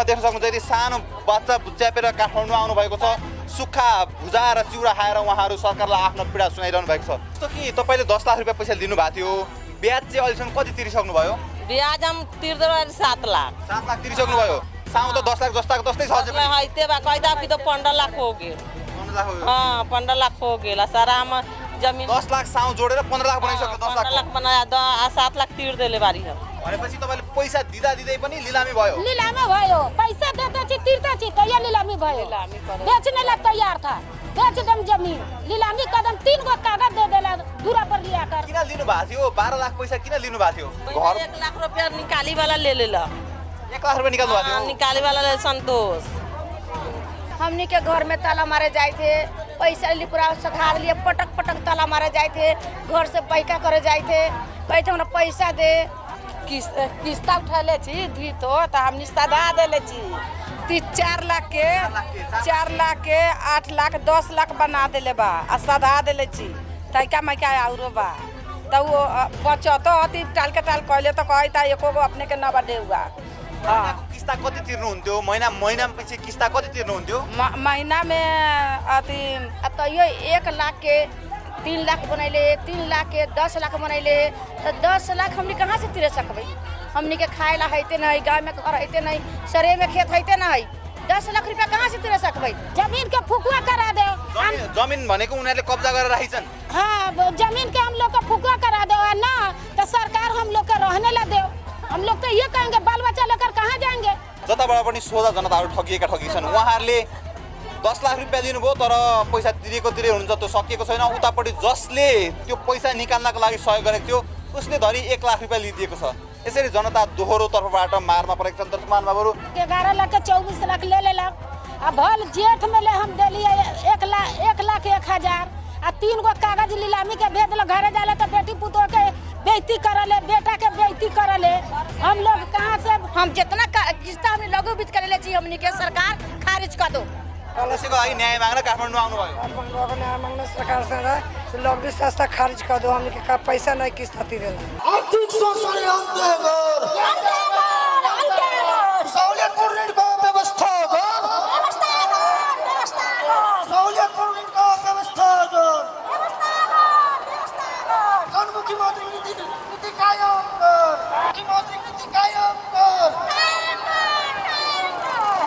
देख्न सक्नुहुन्छ यदि सानो बच्चा च्यापेर काठमाडौँ आउनुभएको छ सुक्खा भुजा र चिउरा खाएर उहाँहरू सरकारलाई आफ्नो पीडा सुनाइरहनु भएको छ। जस्तो कि तपाईँले 10 लाख रुपियाँ पैसा लिनुभएको थियो, ब्याज चाहिँ अहिलेसम्म कति तिरिसक्नु भयो? ब्याज हम तिर्दै 7 लाख। 7 लाख तिरिसक्नु भयो। साउ त 10 लाख जस्ताको तस्तै छ अझै पनि। हैते बा कहदा कि तो 15 लाख हो गेल। 15 लाख हो गयो। हां 15 लाख हो गेल। सारा हम जमीन 10 लाख साउ जोडेर 15 लाख बनाइसक्यो। 10 लाख बनाया 7 लाख तिर देले बारी हम। भनेपछि तपाईले पैसा दिँदै पनि लिलामी भयो। लिलामी भयो। पैसा देते छी तिर्ते छी तो ये लिलामी भयो। बेचने ला तैयार था। बेच दम जमीन। लिलामी कदम 3 गो कागज दे देला दूरा पर लिया कर। किन लिनु भएको थियो? 12 लाख पैसा किन लिनु भएको थियो? घर 1 लाख रुपया निकाली वाला ले लेला। 1 लाख रुपया निकाल्नु भएको थियो। निकाली वाला ले संतोष। हमनी के घर में ताला मारे जाए थे, पैसा लिए पूरा सखार लिए पटक पटक ताला मारे जाए थे, घर से पैका करे जाए थे, कहते हमरा पैसा दे किस्ता उठा ले छी दी तो हमनी सदा दे ले छी 4 लाख के 8 लाख 10 लाख बना देले बा आ सदा देले छी तैका मैका आउरो बा त वो बचत अति टाल के टाल कहले त कहता एको गो अपने के नबा देउगा। किस्ता कति तिर्नु हुन्थ्यो? महिना पछि किस्ता कति तिर्नु हुन्थ्यो? महीना में अति तो यो 1 लाख के 3 लाख बनैले, 3 लाख के 10 लाख बनैले तो 10 लाख हमनी कहाँ से तिरे सकबै? हमनी के खाए ला हैते नहीं, गाँव में घर हैते नहीं, सरे में खेत हैते नहीं, 10 लाख रुपया कहाँ से तिरे सकबै? जमीन के फुकुआ करा दे। जमीन भनेको उनीहरूले कब्जा गरेर राखिछन्। हाँ जमीन के हम लोग का फुकुआ करा दो ना तो सरकार हम लोग का रहने ला दे। हम लोग तो ये कहेंगे बाल बच्चा लेकर कहाँ जाएंगे? जताबाट पनि सोझा जनताहरू ठगिएका ठगिछन्। उहाँहरूले 10 लाख रुपियाँ दिनुभयो तर पैसा तिरेको तिरे हुन्छ त्यो सकिएको छैन। उतापट्टि जसले त्यो पैसा निकाल्नको लागि सहयोग गरेको थियो उसले धरि 1 लाख रुपियाँ लिदिएको छ। यसरी जनता दोहोरो तर्फबाट मारमा परेको छ। दर्शक महानुभावहरू 11 लाख के 24 लाख ले लेलक। अब भल जेठ में ले हम देलिए 1 लाख 1 हजार आ 3 गो कागज नीलामी के भेज देलक। घरे जाले तो बेटी पुतोह के बेइज्जती करले, बेटा के बेइज्जती करले। हम लोग कहाँ से हम जितना किस्ता हमने लघु वित्त करेले छी हमनी के सरकार खारिज कर दो। कसैको लागि न्याय माग्न काठमाडौँ आउनुभयो। काठमाडौँ न्याय माग्न सरकार से लघु संस्था खारिज कर दो। हमनी के पैसा नहीं किस्ता तिरेला। आर्थिक शोषण अन्त्य गर। सहुलियतपूर्ण ऋणको व्यवस्था गर। सहुलियतपूर्ण ऋणको व्यवस्था गर। जनमुखी मौद्रिक नीति कायम गर। मौद्रिक नीति कायम गर।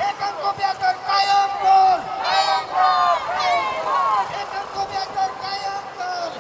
एक अंको ब्याज दर कायम गर। एक अंको ब्याज दर कायम गर।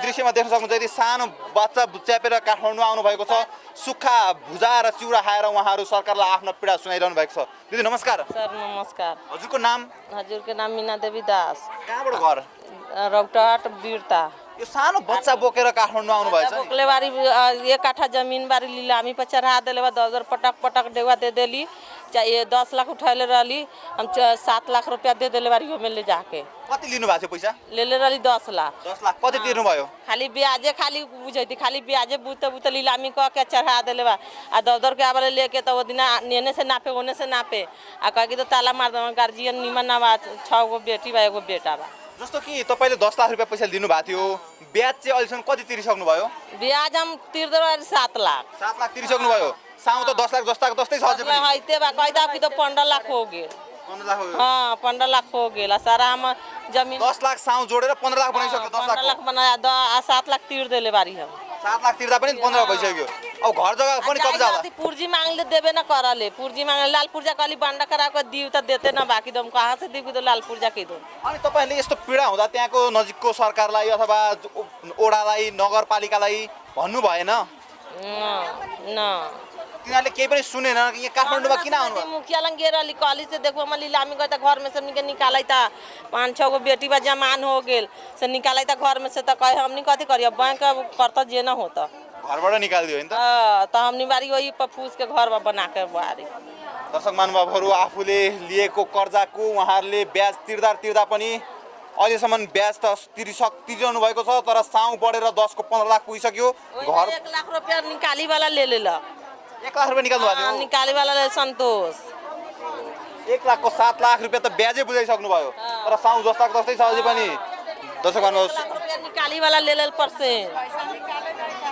दृश्यमा देख्न सक्नुहुन्छ यदि सानो बच्चा च्यापेर काठमाडौँ आउनुभएको छ सुक्खा भुजा र चिउरा खाएर उहाँहरू सरकारलाई आफ्नो पीडा सुनाइरहनु भएको छ। दिदी नमस्कार। सर नमस्कार। हजुरको नाम? हजुर के नाम मीना देवी दास। कहाँबाट घर? रौटाट बिरता। यो सानो बच्चा बोकेर काठमाडौँ आउनु भएछ नि? बोकले बारी 1 काठा जमीन बारी नीलामी पर चढ़ा देले बा 10 पटक पटक देवा दे देली। चाहिए 10 लाख उठाले रहली हम 7 लाख रुपया दे देले बारी में ले जाके। कति लिनु भएको थियो पैसा? ले ले रहली 10 लाख। 10 लाख कति तिर्नु भयो? खाली ब्याजे खाली बुझैती खाली ब्याजे बुते नीलामी क के चढ़ा देले बा आ दर के आबले लेके तो दिन नेने से नापे ओने से नापे आ कह के तो ताला मार दम गार्जियन निमन ना बा 6 गो बेटी बा एगो बेटा बा। जस्तो कि तपाईले 10 लाख रुपैयाँ पैसा लिनु भएको थियो, ब्याज चाहिँ अहिलेसम्म कति तिरिसक्नु भयो? ब्याज हम तिर्दै 7 लाख। 7 लाख तिरिसक्नु भयो। साउ त 10 लाख जस्ताको तस्तै छ अझै पनि। हैते बा कहदा कि तो 15 लाख हो गेल। 15 लाख हो गयो। हां 15 लाख हो गेल। सारा हम जमीन 10 लाख साउ जोडेर 15 लाख बनाइसक्यो। 10 15 लाख बनाया 7 लाख तिर देले बारी हम। 7 लाख तिर्दा पनि 15 भइसक्यो। अब घर जग्गा पनि कब्जा होला। पूर्जी मांगले देबे न करले, पूर्जी मांगले लाल पूर्जा कली बन्डा कराको दिउ त देते न, बाकी दम कहाँ से दिउ तो लाल पूर्जा के दो। अनि तपाईहरुले यस्तो पीडा हुँदा त्यहाँको नजिकको सरकारलाई अथवा ओडालाई नगरपालिकालाई भन्नु भएन? न तिनीहरूले केही पनि सुनेन कि यहाँ काठमाडौँमा किन आउनु भयो? मुखिया लंग गेल रही कॉलेज से देखो हम लीलामी गए घर में से हमनी निकालै था 5-6 गो बेटी बा जमान हो गेल से निकालै था घर में से, त कहे हमनी कथी करिए बैंक करता जे न होता घरबाट निकालिदियो हैन त? त हमनी बारी वही फूस के घर बना के बारी। दर्शक महानुभावहरू, आफूले लिएको कर्जाको उहाँहरूले ब्याज तिर्दा पनि अहिलेसम्म ब्याज त तिरिरहनु भएको छ, तर साउ बढेर 10 को 15 लाख पुगिसक्यो। घर 1 लाख रुपया निकाली वाला ले ले ला, 1 लाख रुपैयाँ निकाल्नु भएको थियो। निकाली वाला ले संतोष 1 लाख को 7 लाख रुपैयाँ त ब्याजै बुझाइसक्नु भयो, तर साउ जस्ताको जस्तै छ अझै पनि। दर्शक महानुभाव, 1 लाख रुपया निकाली वाला ले ले परसेंट।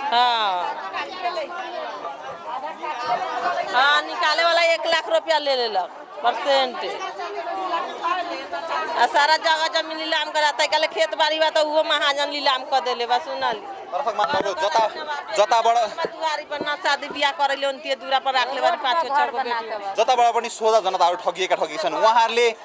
हाँ निकाले वाला 1 लाख रुपया ले लेलक परसेंट। सारा जगह जमीन नीलाम कराता है, खेत बाड़ी बा तो वो महाजन नीलाम कर देले बा। सुनल दर्शक महानुभाव, जताबाट दुआरी पर ना शादी बियाह करैले उनती दूरा पर राखले बारी 5-6 गो बेटी, जताबाट पनि सोझा जनताहरू ठगिएका छन्। उहाँहरूले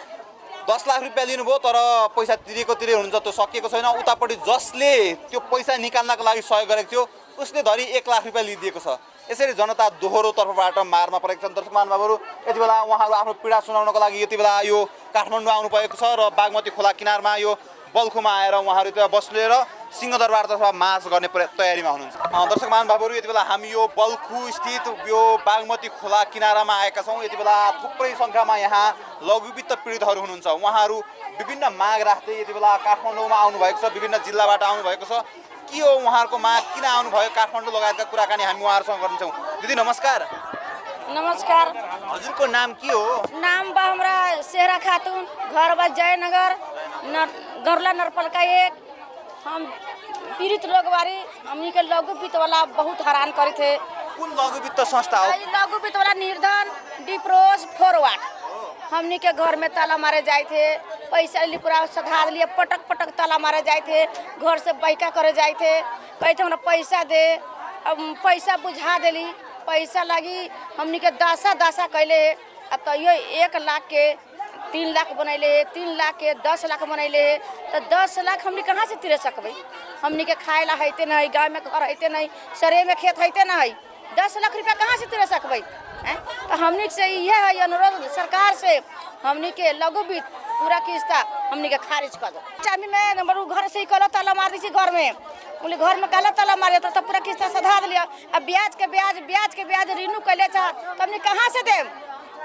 10 लाख रुपैयाँ लिनुभयो, तर पैसा तिरेको तिरे हुन्छ, त्यो सकिएको छैन। उतापट्टि जसले त्यो पैसा निकाल्नको लागि सहयोग गरेको थियो उसले धरि 1 लाख रुपैयाँ लिइदिएको छ। यसरी जनता दोहोरो तर्फबाट मारमा परेको छन्। दर्शक महानुभावहरू, यति बेला उहाँहरू आफ्नो पीडा सुनाउनको लागि यति बेला यो काठमाडौँ आउनु भएको छ र बागमती खोला किनारमा यो बल्खुमा आएर उहाँहरू त्यहाँ बस्लेर सिंहदरबारतर्फ मार्च गर्ने तयारीमा हुनुहुन्छ। दर्शक महानुभावहरू, यति बेला हामी यो बल्खु स्थित यो बागमती खोला किनारामा आएका छौँ। यति बेला थुप्रै सङ्ख्यामा यहाँ लघुवित्त पीडितहरू हुनुहुन्छ। उहाँहरू विभिन्न माग राख्दै यति बेला काठमाडौँमा आउनुभएको छ, विभिन्न जिल्लाबाट आउनुभएको छ। के हो उहाँहरूको माग, किन आउनुभयो, काठमाडौँ लगायतका कुराकानी हामी उहाँहरूसँग गर्छौँ। दिदी नमस्कार। नमस्कार। हजुरको नाम के हो? नाम बा हमरा सेहरा खातून, घर बा जयनगर, गरला नरपलका 1। हम पीड़ित लोग बारी, हमनी के लघु वित्त वाला बहुत हैरान करे थे। कुन लघुवित्त संस्था हो? लघु वित्त वाला निर्धन डिप्रोस फॉरवर्ड। हमनी के घर में ताला मारे जाए थे, पैसा पूरा सधार लिए पटक ताला मारे जाए थे, घर से बैका करे जाए थे, कहते हमरा पैसा दे। अब पैसा बुझा देली, पैसा लगी हमनी के दासा कैले। अब तो यो 1 लाख के 3 लाख बनैले, 3 लाख के 10 लाख बनैले, तो 10 लाख हमनी कहाँ से तिरे सकबै? हमनी के खाए ला हैते नहीं, गाँव में घर हैते नहीं, सरे में खेत हैते नहीं, 10 लाख रुपया कहाँ से तिरे सकबै? तो हमनी से यह है अनुरोध सरकार से, हमनी के लघु वित्त पूरा किस्ता हमनी के खारिज कर दो। चाबी में नंबर घर से ही काला ताला मार दी थी, घर में बोले घर में काला ताला मारे तो पूरा किस्ता सधा दिया। अब ब्याज के ब्याज रिन्यू कैले था, तो हमनी कहाँ से दे?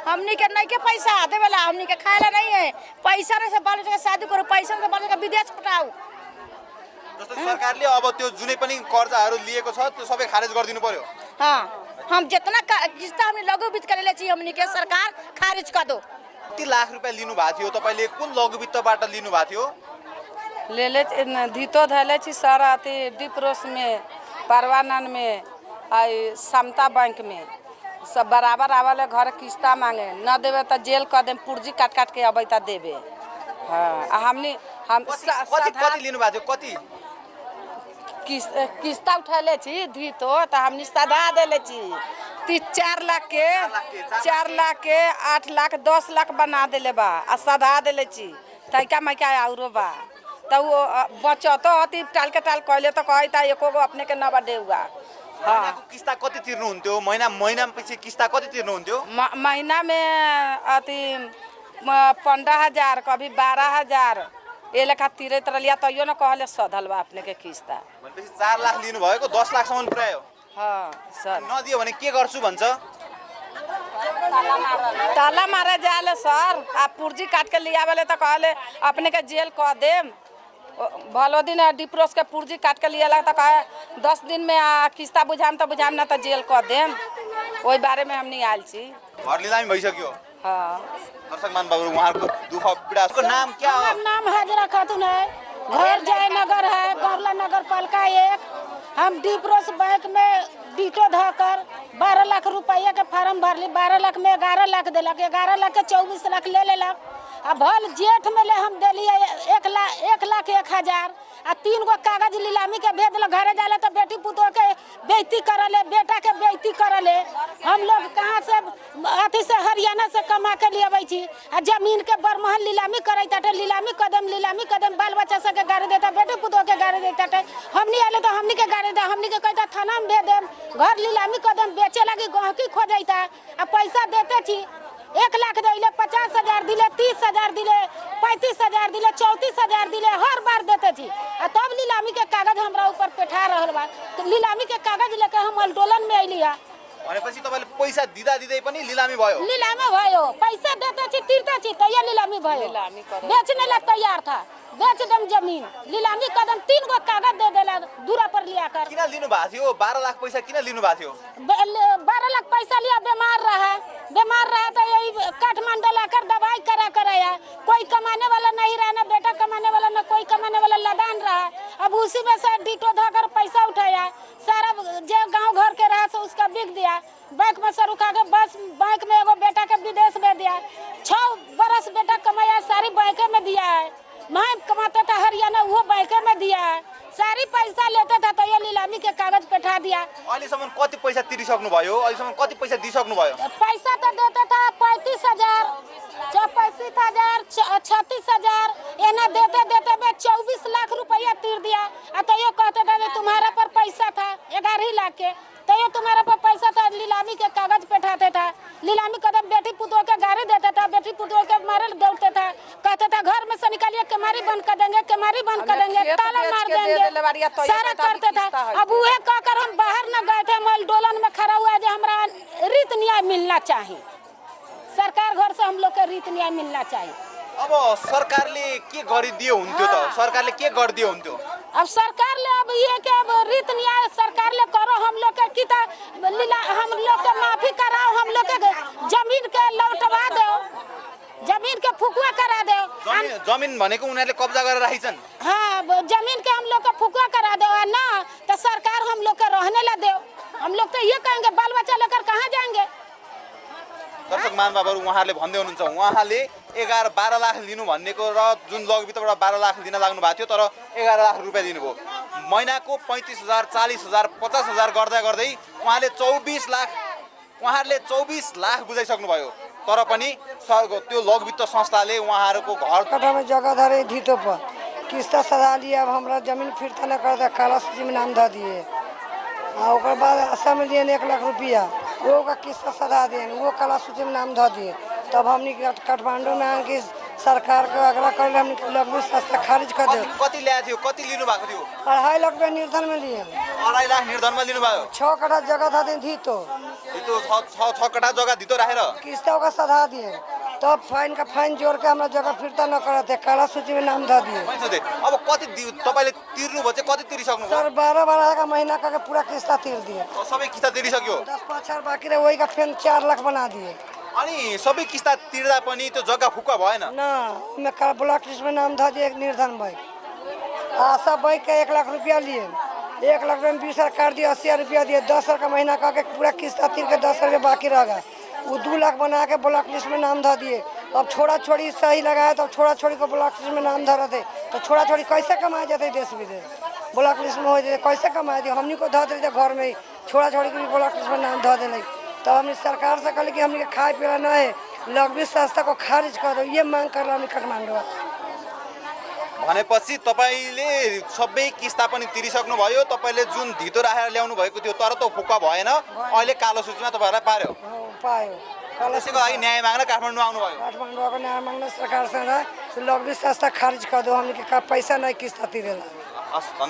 हमनी के नहीं के पैसा देवेला, हमनी के खाएला नहीं है। पैसा नहीं से बाल बच्चा के शादी करो, पैसा से बाल बच्चा के विदेश पठाओ। जस्तो सरकारले अब त्यो जुनै पनि कर्जाहरू लिएको छ त्यो सबै खारेज गरिदिनु पर्यो। हाँ, हम जितना किस्ता हमने लघु वित्त करेले छी, हमनी के सरकार खारिज कर दो। 30 लाख रुपैयाँ लिनु भएको थियो, तपाईले कुन लघुवित्तबाट लिनु भएको थियो? ले धीतो धैले छी सर अथी डिप्रोस में, परवानन में, समता बैंक में, सब बराबर आवले घर किस्ता मांगे, न देवे तो जेल कर दे, पुर्जी काट के अबै त देवे। हाँ, हम कति लिनु भएको थियो? कति किस्ता उठैले छी धीतो, तो हमनी सधा देले छी 4 लाख के 8 लाख 10 लाख बना देले बा, आ सधा देले छी तैका मैका औरो बा। तो वो बचतो अति टाल के टाल कहले तो कहे ता एको गो अपने के न बडे हुआ। महिनाको किस्ता कति तिर्नु हुन्थ्यो? महिना पछि किस्ता कति तिर्नु हुन्थ्यो? महीना में अति 15,000 कभी 12,000 ये लेखा तिरे तरलिया तो यो न कहले सधल बा अपने के किस्ता। भनेपछि 4 लाख लिनु भएको 10 लाखसम्म पुर्यायो। हाँ सर, नदियो भने के गर्छु भन्छ? ताला मारे जाले सर, आ पुर्जी काट के लिया वाले तो कहले अपने के जेल कह देम। भलो दिन डिप्रोस के पुर्जी काट के लिया तो कहे 10 दिन में किस्ता बुझाम ना तो जेल कह देम। वही बारे में हमनी आयल छी। घर लिलामी भइसक्यो। हाँ, दर्शक महानुभावहरू, उहाँहरूको दुःख पीडा, उसको नाम क्या हो? नाम हाजरा खातून है, घर जयनगर है, गरला नगर पालिका 1। हम डिप्रोस बैंक में डीटो धकर 12 लाख रुपया के फार्म भरली, 12 लाख में 11 लाख दिलक, 11 लाख के 24 लाख ले लेलक। आ भल जेठ में ले हम दिलिए 1,01,000 आ 3 गो कागज नीलामी के भेज दिल घरे जाले तो बेटी पुतोह के बेइज्जती करले, बेटा के बेइज्जती करले। हम लोग कहाँ से अथी से हरियाणा से कमा के ले अबै छी आ जमीन के बरमहल नीलामी करे ताटे, नीलामी कदम बाल बच्चा सब के गाड़ी देता, बेटी पुतोह के गाड़ी देता टे। हमनी आले तो हमनी के गाड़ी दे, हमनी के कहता थाना में भेज देम, घर नीलामी कदम बेचे लगी गहकी खोजैता आ पैसा देते छी। 1 लाख दिले, 50,000 दिले, 30,000 दिले, 35,000 दिले, 34,000 दिले, हर बार देते छी। आ तब नीलामी के कागज हमरा ऊपर पेठा रहल बा। तो नीलामी के कागज लेके हम आंदोलन में अइली है। भनेपछि तपाईले पैसा दिँदै पनि लिलामी भयो। नीलामी भयो, पैसा देते छी, तिरते छी, तो ये नीलामी भयो। बेचने ला तैयार था, बेच दम जमीन, नीलामी कदम 3 गो कागज दे देला दूरा पर लिया कर। किन लिनु भएको थियो? 12 लाख पैसा किन लिनु भएको थियो? 12 लाख पैसा लिया, बीमार रहा तो यही काठमांडू लाकर दवाई कराया। कोई कमाने वाला नहीं रहा, ना बेटा कमाने वाला, ना कोई कमाने वाला, लदान रहा। अब उसी में से डीटो धोकर पैसा उठाया, सारा जो गांव घर के रहा सो उसका बिक दिया। बैंक में सर उठा के बस बैंक में एगो बेटा के विदेश में दिया। 6 बरस बेटा कमाया, सारी बैंक में दिया है। मैं कमाता था हरियाणा, वो बैंक में दिया है। सारी पैसा लेता था तो ये नीलामी के कागज पेठा दिया। अहिलेसम्म कति पैसा तिरिसक्नु भयो? अहिलेसम्म कति पैसा दिइसक्नु भयो? पैसा तो देता था 35,000, 35,000, 36,000, एना देते देते मैं 24 लाख रुपया तीर दिया। तो ये कहते थे तुम्हारा पर पैसा था 11 लाख के, तो ये तुम्हारा पर पैसा था, नीलामी के कागज पेठाते था। नीलामी कदम बेटी पुतोह के गाड़ी देता था, बेटी पुतोह के मारे दौड़ते था, कहते था घर में से निकालिए, केमारी बंद कर देंगे, केमारी बंद कर देंगे, ताला मार देंगे, सारा करते था। अब वह कहकर हम बाहर न गए थे, हम आंदोलन में खड़ा हुआ जो हमारा रीत न्याय मिलना चाहिए, सरकार घर से हम लोग के रीत न्याय मिलना चाहिए। अब सरकारले के गरिदियो हुन्थ्यो त? सरकारले के गरिदियो हुन्थ्यो? अब सरकार ले अब ये के अब रीत न्याय सरकार ले करो, हम लोग के किता हम लोग के माफी कराओ, हम लोग के जमीन के लौटवा दो, जमीन के फुकुआ करा दो। जमीन भनेको उनीहरूले कब्जा गरेर राखिछन्। हाँ, जमीन के हम लोग का फुकुआ करा दो, ना तो सरकार हम लोग के रहने ला दो। हम लोग तो ये कहेंगे बाल बच्चा लेकर कहाँ जाएंगे? दर्शक महानुभावहरू, उहाँहरूले भन्दै हुनुहुन्छ उहाँले 11-12 लाख लिनु भन्नेको र जुन लगभित्रबाट 12 लाख लिन लाग्नु भएको थियो, तर 11 लाख रुपियाँ दिनुभयो। महिनाको 35,000, 40,000, 50,000 गर्दा गर्दै उहाँले 24 लाख बुझाइसक्नु भयो। तर पनि त्यो लगवित्त संस्थाले उहाँहरूको घर कटामा जगह धरे ढीटो पर किस्ता सधा लिया। अब हमरा जमीन फिरता न करता, काला सूची में नाम ध दिए। ओकर बाद आशा में लिए 1 लाख रुपया, वो का किस्ता सधा दिए, वो काला सूची में नाम ध दिए। तब हमने काठमांडू में आके सरकार को आग्रह कर हमने लगभग सस्ता खारिज कर दे। कति ल्याएको थियो? कति लिनु भएको थियो? 2.5 लाख रुपया निर्धन में लिए। 2.5 लाख निर्धनमा लिनुभयो। 6 कट्ठा जगह था ढीटो, 6 कट्ठा जग्गा धितो राखेर किस्ता का सधा दिए। तब फाइन का फाइन जोड़ के हमरा जगह फिरता न करते, काला सूची में नाम ध दिए। अब कति तपाईले तिर्नु भयो चाहिँ कति तिरिसक्नु भयो? सर 12 का महीना का पूरा किस्ता तीर दिए। सबै किस्ता तिरिसक्यो। 10-5 बाकी रहे, वही का फिर 4 लाख बना दिए। अनि सबै किस्ता तिर्दा पनि त्यो जग्गा फुक्का भएन? ना, मैं ब्लॉक लिस्ट में नाम ध दिए। एक निर्धन भाई आशा भाई का 1 लाख रुपया लिए, 1 लाख में 20,000 काट दिए, 80,000 रुपया दिए। 10,000 का महीना का के पूरा किस्ता तीर के 10,000 रुपया बाकी रह गया। वो 2 लाख बना के ब्लॉक लिस्ट में नाम ध दिए। अब छोड़ा छोड़ी सही लगाया तो छोड़ा छोड़ी को ब्लॉक लिस्ट में नाम धर थे, तो छोड़ा छोड़ी कैसे कमाए जाते देश विदेश? ब्लॉक लिस्ट में हो जाए कैसे कमाए थे? हमनी को ध दे घर में ही, छोड़ा छोड़ी को भी ब्लॉक लिस्ट में नाम ध देने। तब हमने सरकार से कहले कि हमने खाए पीला न है, लगभग संस्था को खारिज कर दो, ये मांग कर रहा हमें काठमाडौँ। भनेपछि तपाईले सबै किस्ता पनि तिरिसक्नु भयो। तपाईले जुन धितो राखेर ल्याउनु भएको थियो तर त फुक्का भएन, अहिले कालो सूचीमा तपाईहरुलाई पार्यो। पायो। त्यसको लागि न्याय माग्न काठमाडौँ आउनु भयो। काठमाडौँ को न्याय माग्न सरकार से लगभग संस्था खारिज कर दो, हमने पैसा नहीं किस्ता तिरेला। हस्, धन्यवाद।